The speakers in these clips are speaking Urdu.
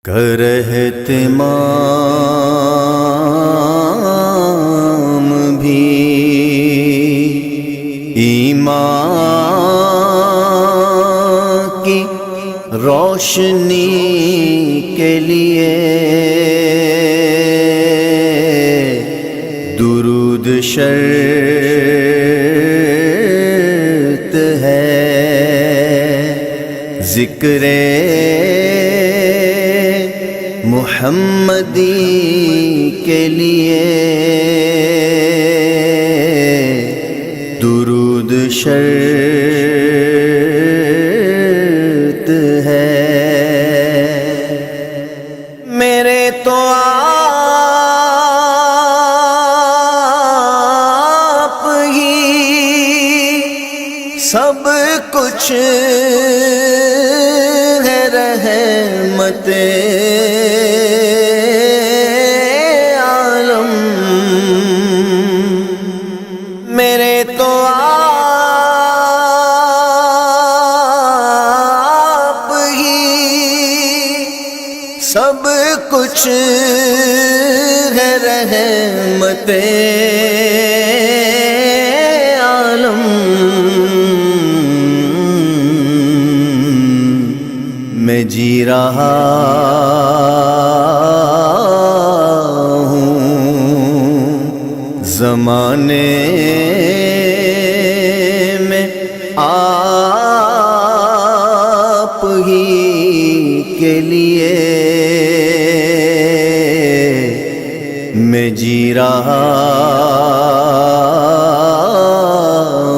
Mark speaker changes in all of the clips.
Speaker 1: کر اہتمام بھی ایمان کی روشنی کے لیے درود شرط ہے، ذکر محمدی کے لیے درود شرط ہے۔ میرے تو آپ ہی سب کچھ ہے، رحمت عالم میرے تو آپ ہی سب کچھ ہے، رحمت عالم میں جی رہا ہوں زمانے میں آپ ہی کے لیے، میں جی رہا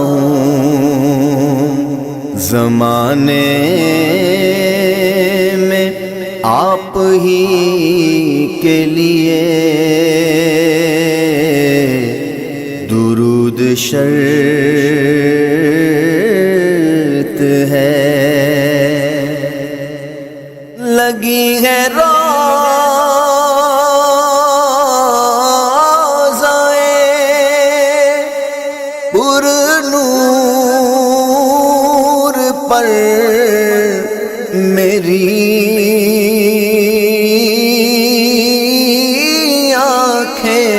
Speaker 1: ہوں زمانے میں آپ ہی کے لیے درود شرط ہے۔ لگی ہے روضائے پر نور پر میری آنکھیں،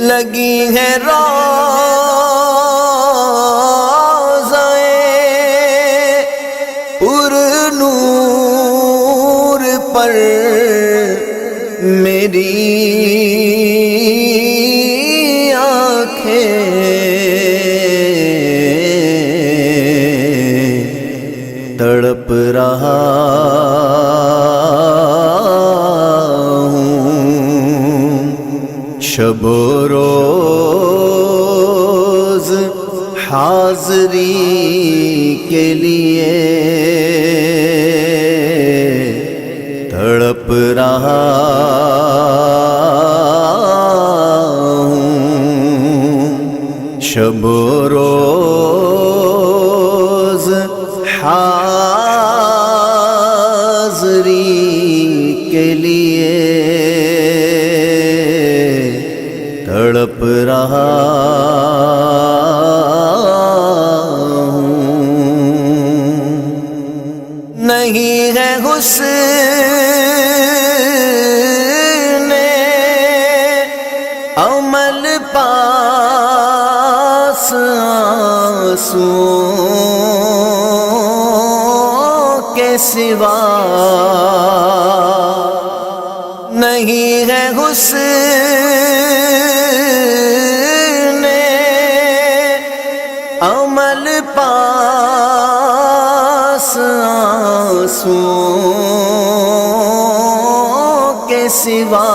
Speaker 1: لگی ہے روضائے پر نور پر میری آنکھیں، تڑپ رہا ہوں شب و روز حاضری کے لیے، تڑپ رہا ہوں شب و روز حاضری کے لیے، تڑپ رہا ہوں۔ نہیں ہے حسن عمل پاس آنسوؤں کے سوا، نہیں ہے حسن عمل پاس آنسوؤں کے سوا،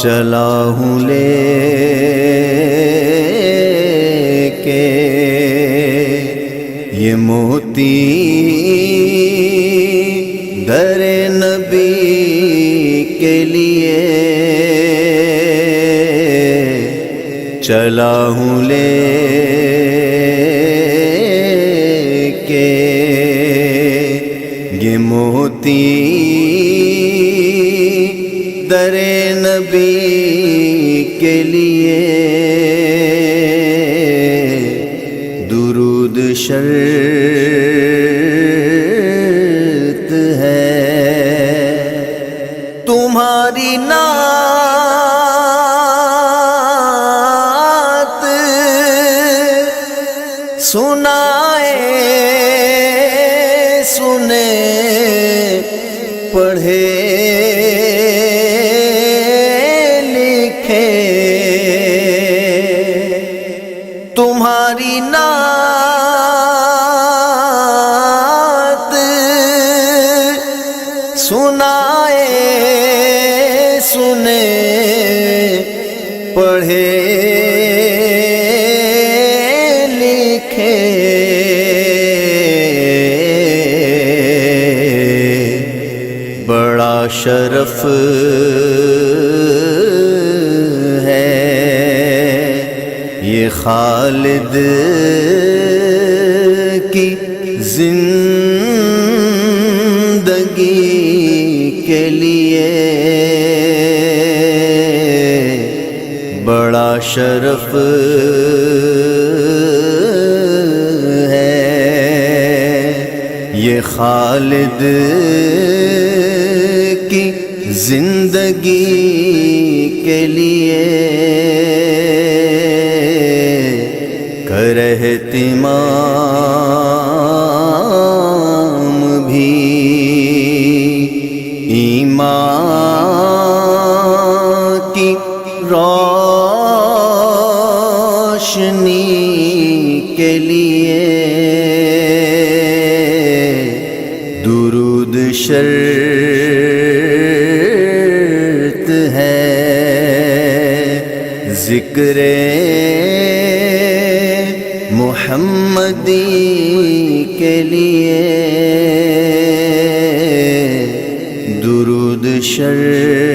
Speaker 1: چلا ہوں لے کے یہ موتی در نبی کے لیے، چلا ہوں لے کے یہ موتی در نبی کے لیے درود درود شرط ہے تمہاری نعت سنائے سنے پڑھے لکھے تمہاری نعت سنائے سنے پڑھے لکھے بڑا شرف ہے یہ خالد کی زندگی کے لیے بڑا شرف ہے یہ خالد کی زندگی کے لیے کر اہتمام بھی ایمان کی روشنی کے لیے درود شرط ہے ذکر محمدی کے لیے درود شرط